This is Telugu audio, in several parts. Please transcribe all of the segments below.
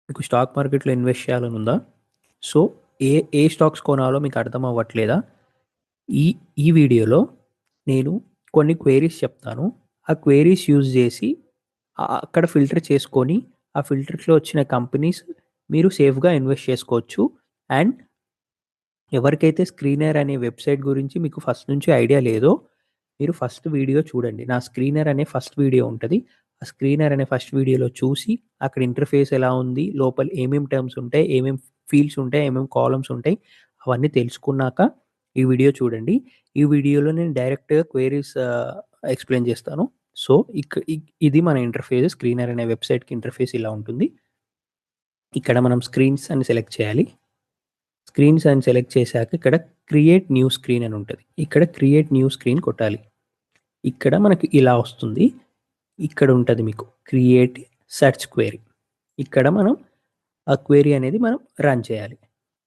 మీకు స్టాక్ మార్కెట్‌లో ఇన్వెస్ట్ చేయాలని ఉందా? సో, ఏ ఏ స్టాక్స్ కొనాలో మీకు అర్థం అవ్వట్లేదా? ఈ ఈ వీడియోలో నేను కొన్ని క్వెరీస్ చెప్తాను. ఆ క్వెరీస్ యూజ్ చేసి అక్కడ ఫిల్టర్ చేసుకొని, ఆ ఫిల్టర్స్‌లో వచ్చిన కంపెనీస్ మీరు సేఫ్‌గా ఇన్వెస్ట్ చేసుకోవచ్చు. అండ్ ఎవరికైతే స్క్రీనర్ అనే వెబ్‌సైట్ గురించి మీకు ఫస్ట్ నుంచి ఐడియా లేదో, మీరు ఫస్ట్ వీడియో చూడండి. నా స్క్రీనర్ అనే ఫస్ట్ వీడియో ఉంటది. ఆ స్క్రీనర్ అనే ఫస్ట్ వీడియోలో చూసి, అక్కడ ఇంటర్ఫేస్ ఎలా ఉంది, లోపల ఏమేం టర్మ్స్ ఉంటాయి, ఏమేం ఫీల్డ్స్ ఉంటాయి, ఏమేం కాలమ్స్ ఉంటాయి, అవన్నీ తెలుసుకున్నాక ఈ వీడియో చూడండి. ఈ వీడియోలో నేను డైరెక్ట్‌గా క్వెరీస్ ఎక్స్‌ప్లెయిన్ చేస్తాను. సో, ఇది మన ఇంటర్ఫేస్. స్క్రీనర్ అనే వెబ్‌సైట్‌కి ఇంటర్ఫేస్ ఇలా ఉంటుంది. ఇక్కడ మనం స్క్రీన్స్ అని సెలెక్ట్ చేయాలి. స్క్రీన్స్ అని సెలెక్ట్ చేశాక ఇక్కడ క్రియేట్ న్యూ స్క్రీన్ అని ఉంటది. ఇక్కడ క్రియేట్ న్యూ స్క్రీన్ కొట్టాలి. ఇక్కడ మనకి ఇలా వస్తుంది. ఇక్కడ ఉంటది మీకు క్రియేట్ సెర్చ్ క్వెరీ. ఇక్కడ మనం ఆ క్వెరీ అనేది మనం రన్ చేయాలి.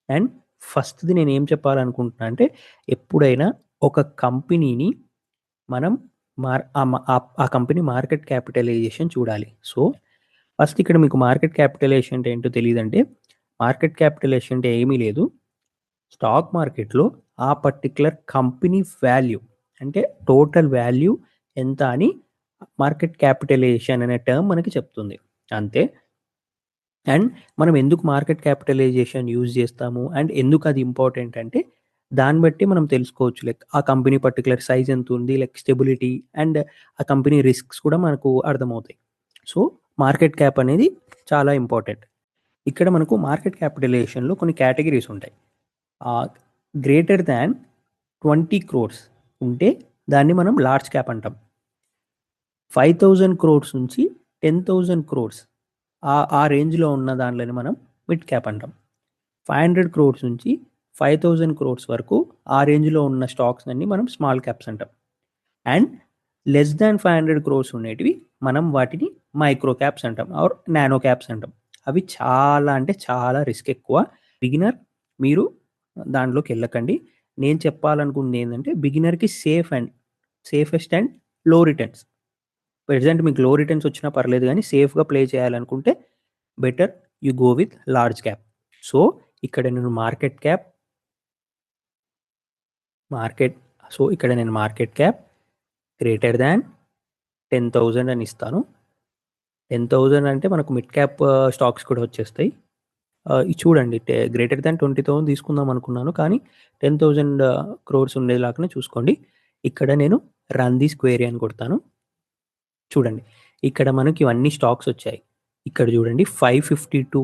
అండ్ ఫస్ట్‌ది నేనేం చెప్పాలనుకుంటున్నా అంటే, ఎప్పుడైనా ఒక కంపెనీని మనం ఆ కంపెనీ మార్కెట్ క్యాపిటలైజేషన్ చూడాలి. సో, ఫస్ట్ ఇక్కడ మీకు మార్కెట్ క్యాపిటలైజేషన్ అంటే ఏంటో తెలీదంటే, మార్కెట్ క్యాపిటలైజేషన్ అంటే ఏమీ లేదు. స్టాక్ మార్కెట్‌లో ఆ పర్టిక్యులర్ కంపెనీ వాల్యూ అంటే టోటల్ వాల్యూ ఎంత అని మార్కెట్ క్యాపిటలైజేషన్ అనే టర్మ్ మనకి చెప్తుంది. అంతే. అండ్ మనం ఎందుకు మార్కెట్ క్యాపిటలైజేషన్ యూజ్ చేస్తాము అండ్ ఎందుకు అది ఇంపార్టెంట్ అంటే దాన్ని బట్టి మనం తెలుసుకోవచ్చు. లైక్ ఆ కంపెనీ పర్టిక్యులర్ సైజ్ ఎంత ఉంది, లైక్ స్టెబిలిటీ అండ్ ఆ కంపెనీ రిస్క్స్ కూడా మనకు అర్థమవుతాయి. సో, మార్కెట్ క్యాప్ అనేది చాలా ఇంపార్టెంట్. ఇక్కడ మనకు మార్కెట్ క్యాపిటలైజేషన్‌లో కొన్ని కేటగరీస్ ఉంటాయి. గ్రేటర్ దాన్ 20 క్రోర్స్ ఉంటే దాన్ని మనం లార్జ్ క్యాప్ అంటాం. 5,000 క్రోర్స్ నుంచి 10,000 క్రోర్స్ ఆ రేంజ్‌లో ఉన్న దాంట్లని మనం మిడ్ క్యాప్ అంటాం. 500 క్రోర్స్ నుంచి 5,000 క్రోర్స్ వరకు ఆ రేంజ్‌లో ఉన్న స్టాక్స్ అన్ని మనం స్మాల్ క్యాప్స్ అంటాం. అండ్ లెస్ దాన్ 500 క్రోర్స్ ఉండేటివి మనం వాటిని మైక్రో క్యాప్స్ అంటాం ఆర్ నానో క్యాప్స్ అంటాం. అవి చాలా అంటే చాలా రిస్క్ ఎక్కువ. బిగినర్ మీరు దాంట్లోకి వెళ్ళకండి. నేను చెప్పాలనుకుంది ఏంటంటే బిగినర్‌కి సేఫెస్ట్ అండ్ లో రిటర్న్స్. ప్రెజెంట్ మీకు లో రిటర్న్స్ వచ్చినా పర్లేదు కానీ సేఫ్‌గా ప్లే చేయాలనుకుంటే better you go with large cap. So, ఇక్కడ నేను మార్కెట్ ఇక్కడ నేను మార్కెట్ క్యాప్ గ్రేటర్ దాన్ 10,000 అని ఇస్తాను. 10,000 అంటే మనకు మిడ్ క్యాప్ స్టాక్స్ కూడా వచ్చేస్తాయి. ఇది చూడండి గ్రేటర్ దాన్ 20,000 తీసుకుందాం అనుకున్నాను. కానీ 10,000 క్రోర్స్ ఉండేలాగానే చూసుకోండి. ఇక్కడ నేను రన్ దిస్ క్వెరీ అని కొడతాను. చూడండి. ఇక్కడ మనకి ఇవన్నీ స్టాక్స్ వచ్చాయి. ఇక్కడ చూడండి 552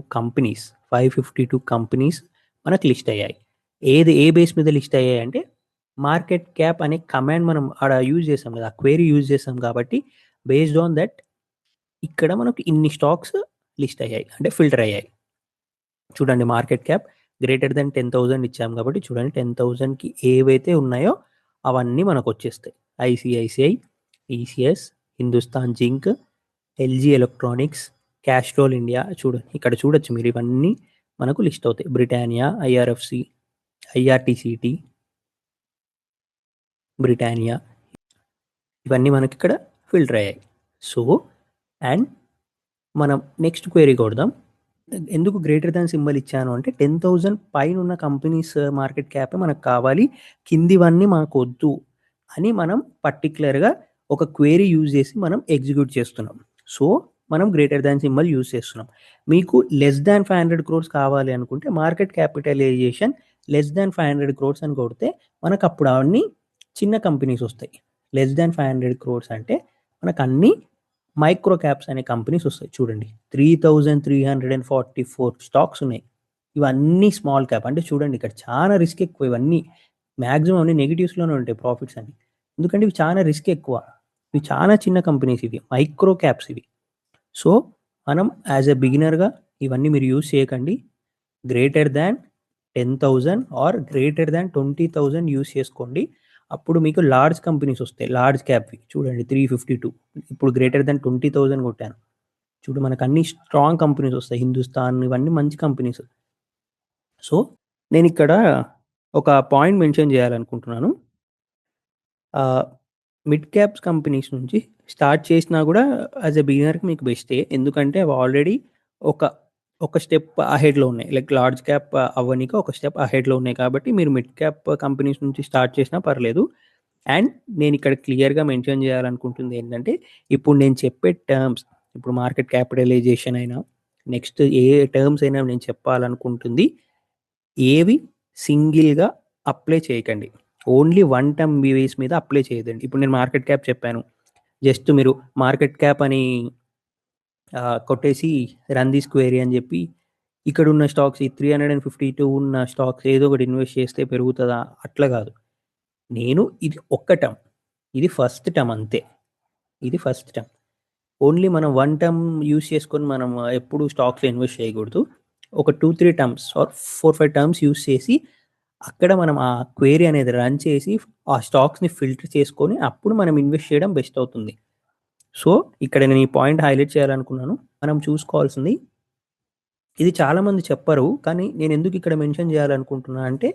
కంపెనీస్ మనకు లిస్ట్ అయ్యాయి. ఏ బేస్ మీద లిస్ట్ అయ్యాయి అంటే మార్కెట్ క్యాప్ అనే కమాండ్ మనం ఆడ యూజ్ చేసాం కదా! ఆ క్వెరీ యూజ్ చేసాం కాబట్టి బేస్డ్ ఆన్ దట్ ఇక్కడ మనకు ఇన్ని స్టాక్స్ లిస్ట్ అయ్యాయి. అంటే ఫిల్టర్ అయ్యాయి. చూడండి మార్కెట్ క్యాప్ గ్రేటర్ థాన్ 10,000 ఇచ్చాం కాబట్టి చూడండి 10,000కి ఏవైతే ఉన్నాయో అవన్నీ మనకొచ్చేస్తాయి. ICICI, TCS, Hindustan zinc, LG electronics, Castrol India ఇక్కడ చూడొచ్చు మీరు ఇవన్నీ మనకు లిస్ట్ అవుతాయి. బ్రిటానియా, ఐఆర్ఎఫ్సి, ఐఆర్టీసీటీ, బ్రిటానియా ఇవన్నీ మనకి ఇక్కడ ఫిల్టర్ అయ్యాయి. సో, అండ్ మనం నెక్స్ట్ క్వెరీ కొడదాం. ఎందుకు గ్రేటర్ దాన్ సింబల్ ఇచ్చాను అంటే 10,000 పైన ఉన్న కంపెనీస్ మార్కెట్ క్యాప్ మనకు కావాలి. కిందివన్నీ మాకొద్దు అని మనం పర్టిక్యులర్‌గా ఒక క్వెరీ యూజ్ చేసి మనం ఎగ్జిక్యూట్ చేస్తున్నాం. సో, మనం గ్రేటర్ దాన్ సింబల్ యూజ్ చేస్తున్నాం. మీకు లెస్ దాన్ 500 క్రోర్స్ కావాలి అనుకుంటే market capitalization less than 500 crores అని కొడితే మనకప్పుడు అవన్నీ చిన్న కంపెనీస్ వస్తాయి. లెస్ దాన్ 500 క్రోర్స్ అంటే మనకన్నీ మైక్రో క్యాప్స్ అనే కంపెనీస్ వస్తాయి. చూడండి 3,344 స్టాక్స్ ఉన్నాయి. ఇవన్నీ స్మాల్ క్యాప్. అంటే చూడండి ఇక్కడ చాలా రిస్క్ ఎక్కువ ఇవన్నీ. మాక్సిమం అన్ని నెగెటివ్స్‌లోనే ఉంటాయి ప్రాఫిట్స్ అన్ని. ఎందుకంటే ఇవి చాలా రిస్క్ ఎక్కువ. ఇవి చాలా చిన్న కంపెనీస్ ఇవి. మైక్రో క్యాప్స్ ఇవి. సో, మనం యాస్ ఎ బిగినర్‌గా ఇవన్నీ మీరు యూజ్ చేయకండి. Greater than 10,000 or greater than 20,000 use చేసుకోండి. అప్పుడు మీకు లార్జ్ కంపెనీస్ వస్తాయి. లార్జ్ క్యాప్‌వి చూడండి 352 ఇప్పుడు గ్రేటర్ దాన్ 20,000 కొట్టాను. చూడు మనకు అన్ని స్ట్రాంగ్ కంపెనీస్ వస్తాయి. హిందుస్థాన్ ఇవన్నీ మంచి కంపెనీస్. సో, నేనిక్కడ ఒక పాయింట్ మెన్షన్ చేయాలనుకుంటున్నాను. మిడ్ క్యాప్స్ కంపెనీస్ నుంచి స్టార్ట్ చేసినా కూడా యాస్ ఎ బిగినర్‌కి మీకు బెస్టే. ఎందుకంటే అవి ఆల్రెడీ ఒక ఒక స్టెప్ అహెడ్‌లో ఉన్నాయి. లైక్ లార్జ్ క్యాప్ అవ్వనీకి ఒక స్టెప్ అహెడ్‌లో ఉన్నాయి కాబట్టి మీరు మిడ్ క్యాప్ కంపెనీస్ నుంచి స్టార్ట్ చేసినా పర్లేదు. అండ్ నేనిక్కడ క్లియర్‌గా మెన్షన్ చేయాలనుకుంటుంది ఏంటంటే, ఇప్పుడు నేను చెప్పే టర్మ్స్ ఇప్పుడు మార్కెట్ క్యాపిటలైజేషన్ అయినా, నెక్స్ట్ ఏ టర్మ్స్ అయినా నేను చెప్పాలనుకుంటుంది, ఏవి సింగిల్‌గా అప్లై చేయకండి. ఓన్లీ వన్ టర్మ్ బేస్ మీద అప్లై చేయదండి. ఇప్పుడు నేను మార్కెట్ క్యాప్ చెప్పాను. జస్ట్ మీరు మార్కెట్ క్యాప్ అని కొట్టేసి రన్ దిస్ క్వెరీ అని చెప్పి ఇక్కడున్న స్టాక్స్ ఈ 352 ఉన్న స్టాక్స్ ఏదో ఒకటి ఇన్వెస్ట్ చేస్తే పెరుగుతదా? అట్లా కాదు. నేను ఇది ఒక్క టర్మ్. ఇది ఫస్ట్ టర్మ్ అంతే. ఇది ఫస్ట్ టర్మ్. ఓన్లీ మనం వన్ టర్మ్ యూజ్ చేసుకొని మనం ఎప్పుడు స్టాక్స్‌లో ఇన్వెస్ట్ చేయకూడదు. ఒక 2, 3 టర్మ్స్ ఆర్ 4, 5 టర్మ్స్ యూజ్ చేసి అక్కడ మనం ఆ క్వెరీ అనేది రన్ చేసి ఆ స్టాక్స్‌ని ఫిల్టర్ చేసుకొని అప్పుడు మనం ఇన్వెస్ట్ చేయడం బెస్ట్ అవుతుంది. సో, ఇక్కడ నేను ఈ పాయింట్ హైలైట్ చేయాలనుకున్నాను. మనం చూసుకోవాల్సింది ఇది చాలామంది చెప్పరు. కానీ నేనెందుకు ఇక్కడ మెన్షన్ చేయాలనుకుంటున్నా అంటే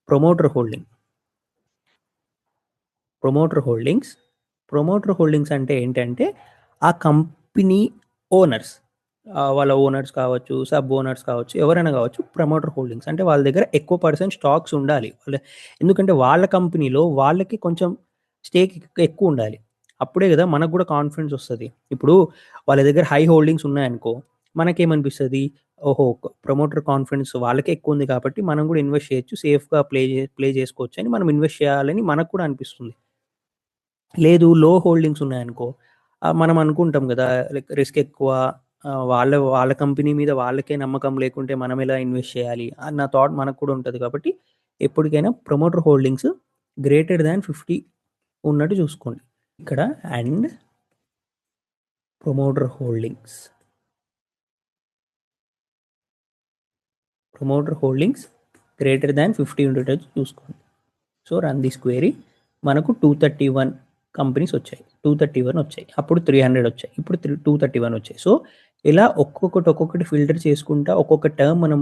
promoter holding. Promoter holdings. Promoter holdings అంటే ఏంటంటే ఆ కంపెనీ ఓనర్స్ వాళ్ళ ఓనర్స్ కావచ్చు, సబ్ ఓనర్స్ కావచ్చు, ఎవరైనా కావచ్చు ప్రమోటర్ హోల్డింగ్స్. అంటే వాళ్ళ దగ్గర ఎక్కువ పర్సెంట్ స్టాక్స్ ఉండాలి. ఎందుకంటే వాళ్ళ కంపెనీలో వాళ్ళకి కొంచెం స్టేక్ ఎక్కువ ఉండాలి. అప్పుడే కదా మనకు కూడా కాన్ఫిడెన్స్ వస్తది. ఇప్పుడు వాళ్ళ దగ్గర హై హోల్డింగ్స్ ఉన్నాయనుకో, మనకేమనిపిస్తది? ఓహో! ప్రమోటర్ కాన్ఫిడెన్స్ వాళ్ళకే ఎక్కువ ఉంది కాబట్టి మనం కూడా ఇన్వెస్ట్ చేయొచ్చు. సేఫ్‌గా ప్లే చేసుకోవచ్చు అని మనం ఇన్వెస్ట్ చేయాలని మనకు కూడా అనిపిస్తుంది. లేదు లో హోల్డింగ్స్ ఉన్నాయనుకో, మనం అనుకుంటాం గదా! లైక్ రిస్క్ ఎక్కువ. వాళ్ళ కంపెనీ మీద వాళ్ళకే నమ్మకం లేకుంటే మనం ఎలా ఇన్వెస్ట్ చేయాలి అన్న థాట్ మనకు కూడా ఉంటది కాబట్టి, ఎప్పటికైనా ప్రమోటర్ హోల్డింగ్స్ గ్రేటర్ థాన్ 50 ఉన్నట్టు చూసుకోండి. ఇక్కడ and promoter holdings. Promoter holdings greater than 50 ఉండేటట్టు చూసుకోండి. సో, రన్ దిస్ క్వెరీ మనకు 231 కంపెనీస్ వచ్చాయి. 231 వచ్చాయి. అప్పుడు 300 వచ్చాయి. ఇప్పుడు 231 వచ్చాయి. సో, ఇలా ఒక్కొక్కటి ఫిల్టర్ చేసుకుంటా ఒక్కొక్క టర్మ్ మనం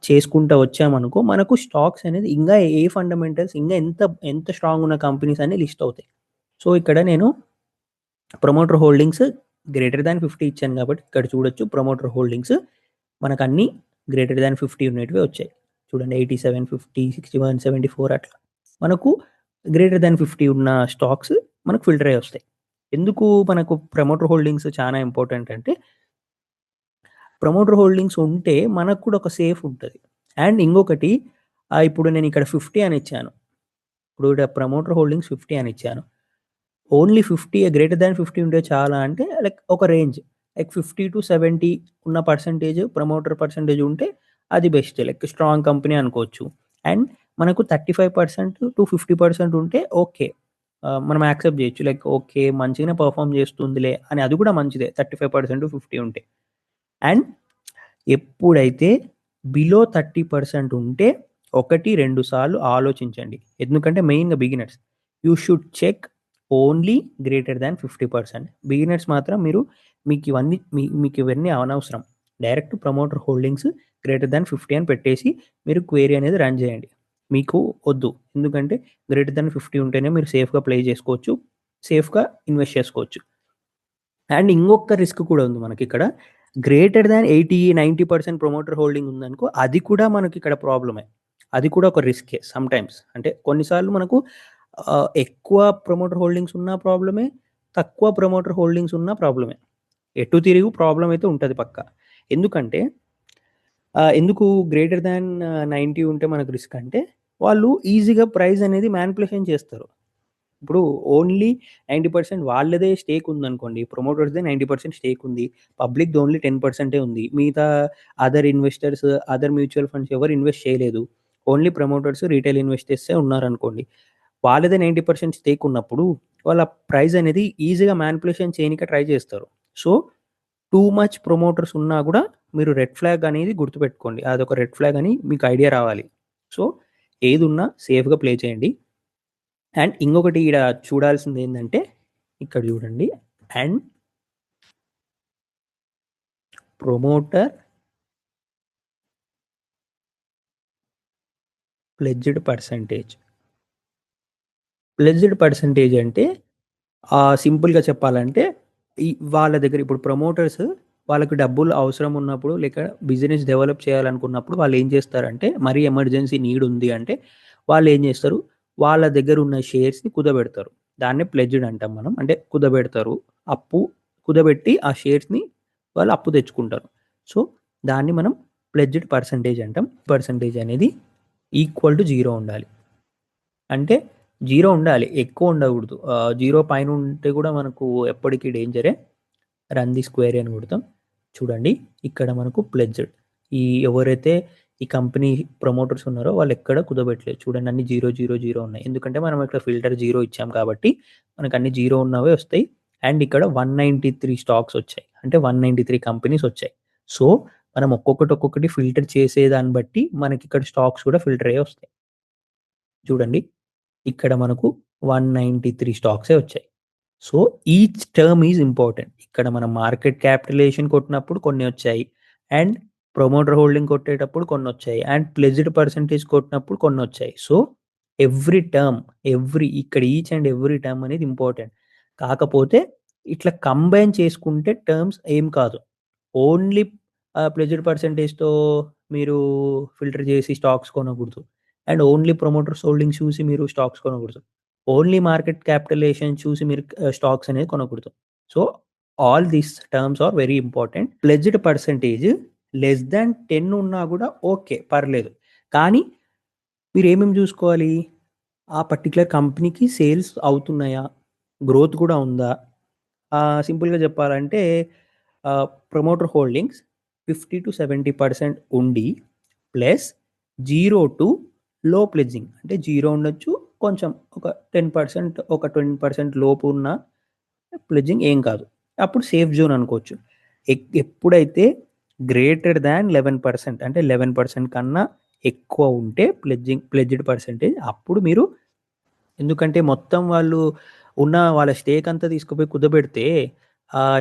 చేసుకుంటా వచ్చామనుకో మనకు స్టాక్స్ అనేది ఇంగా ఏ ఫండమెంటల్స్ ఇంగా ఎంత ఎంత స్ట్రాంగ్ ఉన్న కంపెనీస్ అన్ని లిస్ట్ అవుతాయి. సో, ఇక్కడ నేను ప్రమోటర్ హోల్డింగ్స్ గ్రేటర్ థాన్ 50 ఇచ్చాను కాబట్టి ఇక్కడ చూడొచ్చు ప్రమోటర్ హోల్డింగ్స్ మనకన్నీ గ్రేటర్ థాన్ 50 ఉన్నటివే వచ్చాయి. చూడండి 87, 50, 61, 74 అట్లా. మనకు గ్రేటర్ థాన్ 50 ఉన్న స్టాక్స్ మనకు ఫిల్టర్ అయ్యి వస్తాయి. ఎందుకు మనకు ప్రమోటర్ హోల్డింగ్స్ చాలా ఇంపార్టెంట్ అంటే, ప్రమోటర్ హోల్డింగ్స్ ఉంటే మనకు కూడా ఒక సేఫ్ ఉంటది. అండ్ ఇంకొకటి ఇప్పుడు నేను ఇక్కడ 50 అని ఇచ్చాను. ఇప్పుడు ఈడ ప్రమోటర్ హోల్డింగ్స్ 50 అని ఇచ్చాను. ఓన్లీ 50 గ్రేటర్ థాన్ 50 ఉంటే చాలా అంటే లైక్ ఒక రేంజ్. లైక్ 50-70 ఉన్న పర్సెంటేజ్ ప్రమోటర్ పర్సెంటేజ్ ఉంటే అది బెస్ట్. లైక్ స్ట్రాంగ్ కంపెనీ అనుకోవచ్చు. అండ్ మనకు 35% to 50% ఉంటే ఓకే. మనం యాక్సెప్ట్ చేయొచ్చు. Like okay. మంచిగానే పెర్ఫార్మ్ చేస్తుందిలే అని అది కూడా మంచిదే. 35% 50 ఉంటే. అండ్ ఎప్పుడైతే బిలో 30% ఉంటే 1, 2 సార్లు ఆలోచించండి. ఎందుకంటే మెయిన్‌గా beginners. You should check only greater than 50%. Beginners మాత్రం మీకివన్నీ అనవసరం. Direct promoter holdings greater than 50 అని పెట్టేసి మీరు క్వెరీ అనేది రన్ చేయండి. మీకు వద్దు. ఎందుకంటే గ్రేటర్ థాన్ 50 ఉంటేనే మీరు సేఫ్‌గా ప్లే చేసుకోవచ్చు. సేఫ్‌గా ఇన్వెస్ట్ చేసుకోవచ్చు. అండ్ ఇంకొక రిస్క్ కూడా ఉంది మనకిక్కడ. గ్రేటర్ థాన్ 80, 90% ప్రమోటర్ హోల్డింగ్ ఉందనుకో, అది కూడా మనకిక్కడ ప్రాబ్లమే. అది కూడా ఒక రిస్కే సమ్‌టైమ్స్. అంటే కొన్నిసార్లు మనకు ఎక్కువ ప్రమోటర్ హోల్డింగ్స్ ఉన్నా ప్రాబ్లమే, తక్కువ ప్రమోటర్ హోల్డింగ్స్ ఉన్నా ప్రాబ్లమే. ఎటు తిరిగి ప్రాబ్లమ్ అయితే ఉంటది పక్కా. ఎందుకంటే ఎందుకు గ్రేటర్ థాన్ 90 ఉంటే మనకు రిస్క్ అంటే, వాళ్ళు ఈజీగా ప్రైస్ అనేది మానిప్యులేషన్ చేస్తారు. ఇప్పుడు ఓన్లీ 90% వాళ్ళదే స్టేక్ ఉందనుకోండి. ప్రమోటర్స్‌దే 90% స్టేక్ ఉంది. పబ్లిక్‌ది ఓన్లీ 10% ఉంది. మిగతా other investors, other mutual funds ఎవరు ఇన్వెస్ట్ చేయలేదు. ఓన్లీ ప్రమోటర్స్, రిటైల్ ఇన్వెస్టర్సే ఉన్నారనుకోండి. వాళ్ళదే 90% స్టేక్ ఉన్నప్పుడు వాళ్ళ ప్రైస్ అనేది ఈజీగా మానిప్యులేషన్ చేయనీకి ట్రై చేస్తారు. సో, టూ మచ్ ప్రమోటర్స్ ఉన్నా గూడా మీరు రెడ్ ఫ్లాగ్ అనేది గుర్తుపెట్టుకోండి. అదొక రెడ్ ఫ్లాగ్ అని మీకు ఐడియా రావాలి. సో, ఏదున్నా సేఫ్‌గా ప్లే చేయండి. అండ్ ఇంకొకటి ఈడ చూడాల్సిందేందంటే, ఇక్కడ చూడండి. And promoter pledged percentage. Pledged percentage అంటే సింపుల్‌గా చెప్పాలంటే, వాళ్ళ దగ్గర ఇప్పుడు ప్రమోటర్స్ వాళ్ళకి డబ్బులు అవసరం ఉన్నప్పుడు లేక బిజినెస్ డెవలప్ చేయాలనుకున్నప్పుడు వాళ్ళు ఏం చేస్తారంటే మరీ ఎమర్జెన్సీ నీడ్ ఉంది అంటే వాళ్ళు ఏం చేస్తారు వాళ్ళ దగ్గర ఉన్న షేర్స్ని కుదబెడతారు. దాన్నే ప్లెడ్జ్డ్ అంటాం మనం. అంటే కుదబెడతారు. అప్పు కుదబెట్టి ఆ షేర్స్ని వాళ్ళు అప్పు తెచ్చుకుంటారు. సో దాన్ని మనం ప్లెడ్జ్డ్ పర్సంటేజ్ అంటాం. పర్సంటేజ్ అనేది ఈక్వల్ టు జీరో ఉండాలి. అంటే జీరో ఉండాలి, ఎక్కువ ఉండకూడదు. జీరో పైన ఉంటే కూడా మనకు ఎప్పటికీ డేంజరే. రన్ ది స్క్వేర్ అని కొడతాం. చూడండి ఇక్కడ మనకు ప్లెడ్జ్డ్. ఈ ఎవరైతే ఈ కంపెనీ ప్రమోటర్స్ ఉన్నారో వాళ్ళు ఎక్కడ కుదబెట్టలేదు. చూడండి అన్ని జీరో జీరో జీరో ఉన్నాయి. ఎందుకంటే మనం ఇక్కడ ఫిల్టర్ జీరో ఇచ్చాం కాబట్టి మనకు అన్ని జీరో ఉన్నవే వస్తాయి. అండ్ ఇక్కడ 193 స్టాక్స్ వచ్చాయి. అంటే 193 కంపెనీస్ వచ్చాయి. సో మనం ఒక్కొక్కటి ఫిల్టర్ చేసేదాన్ని బట్టి మనకి ఇక్కడ స్టాక్స్ కూడా ఫిల్టర్ అయ్యి వస్తాయి. చూడండి ఇక్కడ మనకు 193 స్టాక్సే వచ్చాయి. So each term is important. ఇక్కడ మనం మార్కెట్ క్యాపిటలైజేషన్ కొట్టినప్పుడు కొన్ని వచ్చాయి, అండ్ ప్రమోటర్ హోల్డింగ్ కొట్టేటప్పుడు కొన్ని వచ్చాయి, అండ్ ప్లెజ్డ్ పర్సంటేజ్ కొట్టినప్పుడు కొన్ని వచ్చాయి. సో ఎవ్రీ టర్మ్, ఇక్కడ ఈచ్ అండ్ ఎవ్రీ టర్మ్ అనేది ఇంపార్టెంట్. కాకపోతే ఇట్లా కంబైన్ చేసుకుంటే టర్మ్స్ ఏం కాదు. ఓన్లీ ప్లెజ్డ్ పర్సంటేజ్తో మీరు ఫిల్టర్ చేసి స్టాక్స్ కొనకూడదు, అండ్ ఓన్లీ ప్రమోటర్స్ హోల్డింగ్స్ చూసి మీరు స్టాక్స్ కొనకూడదు, ఓన్లీ మార్కెట్ క్యాపిటలైజేషన్ చూసి మీరు స్టాక్స్ అనేది కొనకూడదు. So all these terms are very important. Pledged percentage less than 10 ఉన్నా కూడా ఓకే, పర్లేదు. కానీ మీరు ఏమేమి చూసుకోవాలి, ఆ పర్టికులర్ కంపెనీకి సేల్స్ అవుతున్నాయా, గ్రోత్ కూడా ఉందా. సింపుల్గా చెప్పాలంటే ప్రమోటర్ హోల్డింగ్స్ 50-70% ఉండి ప్లస్ 0 to లో ప్లెడ్జింగ్, అంటే జీరో ఉండొచ్చు, కొంచెం ఒక 10%, ఒక 20% లోపు ఉన్న ప్లెడ్జింగ్ ఏం కాదు, అప్పుడు సేఫ్ జోన్ అనుకోవచ్చు. ఎప్పుడైతే గ్రేటర్ దాన్ 11%, అంటే 11% కన్నా ఎక్కువ ఉంటే ప్లెడ్జ్డ్ పర్సంటేజ్, అప్పుడు మీరు, ఎందుకంటే మొత్తం వాళ్ళు ఉన్న వాళ్ళ స్టేక్ అంతా తీసుకుపోయి కుదబెడితే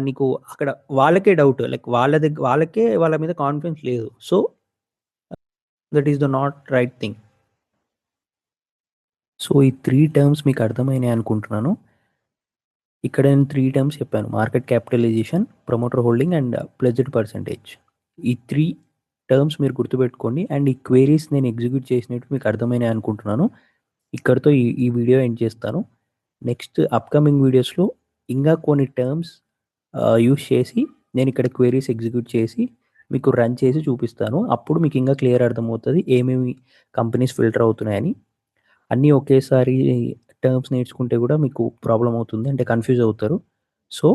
నీకు అక్కడ వాళ్ళకే డౌట్, లైక్ వాళ్ళకే వాళ్ళ మీద కాన్ఫిడెన్స్ లేదు. So that is the not right thing. So ఈ 3 టర్మ్స్ మీకు అర్థమైనాయి అనుకుంటున్నాను. ఇక్కడ నేను 3 టర్మ్స్ చెప్పాను: market capitalization, promoter holding and pledged percentage. ఈ 3 టర్మ్స్ మీరు గుర్తుపెట్టుకోండి. అండ్ ఈ క్వైరీస్ నేను ఎగ్జిక్యూట్ చేసినట్టు మీకు అర్థమైనాయి అనుకుంటున్నాను. ఇక్కడితో ఈ వీడియో ఎండ్ చేస్తాను. నెక్స్ట్ అప్కమింగ్ వీడియోస్లో ఇంకా కొన్ని టర్మ్స్ యూస్ చేసి నేను ఇక్కడ క్వైరీస్ ఎగ్జిక్యూట్ చేసి మీకు రన్ చేసి చూపిస్తాను. అప్పుడు మీకు ఇంకా క్లియర్ అర్థమవుతుంది ఏమేమి కంపెనీస్ ఫిల్టర్ అవుతున్నాయని. అన్నీ ఒకేసారి టర్మ్స్ నేర్చుకుంటే కూడా మీకు ప్రాబ్లం అవుతుంది, అంటే కన్ఫ్యూజ్ అవుతారు. సో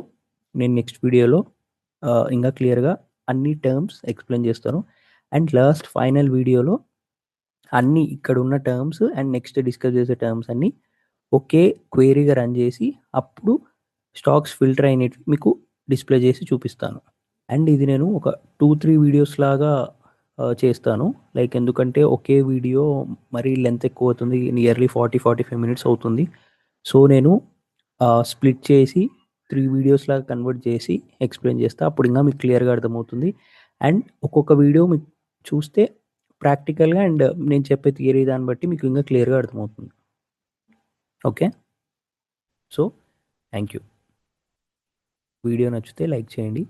నేను నెక్స్ట్ వీడియోలో ఇంకా క్లియర్గా అన్ని టర్మ్స్ ఎక్స్ప్లెయిన్ చేస్తాను. అండ్ లాస్ట్ ఫైనల్ వీడియోలో అన్నీ ఇక్కడ ఉన్న టర్మ్స్ అండ్ నెక్స్ట్ డిస్కస్ చేసే టర్మ్స్ అన్నీ ఒకే క్వైరీగా రన్ చేసి అప్పుడు స్టాక్స్ ఫిల్టర్ అయినట్టు మీకు డిస్ప్లే చేసి చూపిస్తాను. అండ్ ఇది నేను ఒక 2-3 వీడియోస్ లాగా చేస్తాను. లైక్ ఎందుకంటే ఒకే వీడియో మరీ లెంత్ ఎక్కువ అవుతుంది, నియర్లీ 40-45 మినిట్స్ అవుతుంది. సో నేను స్ప్లిట్ చేసి 3 వీడియోస్ లాగా కన్వర్ట్ చేసి ఎక్స్ప్లెయిన్ చేస్తా. అప్పుడు ఇంకా మీకు క్లియర్గా అర్థమవుతుంది. అండ్ ఒక్కొక్క వీడియో మీకు చూస్తే ప్రాక్టికల్గా అండ్ నేను చెప్పే థియరీ దాన్ని బట్టి మీకు ఇంకా క్లియర్గా అర్థమవుతుంది. Okay, so thank you. Video నచ్చితే లైక్ చేయండి,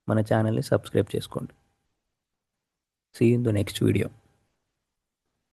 మన ఛానల్ని సబ్స్క్రైబ్ చేసుకోండి. See you in the next video.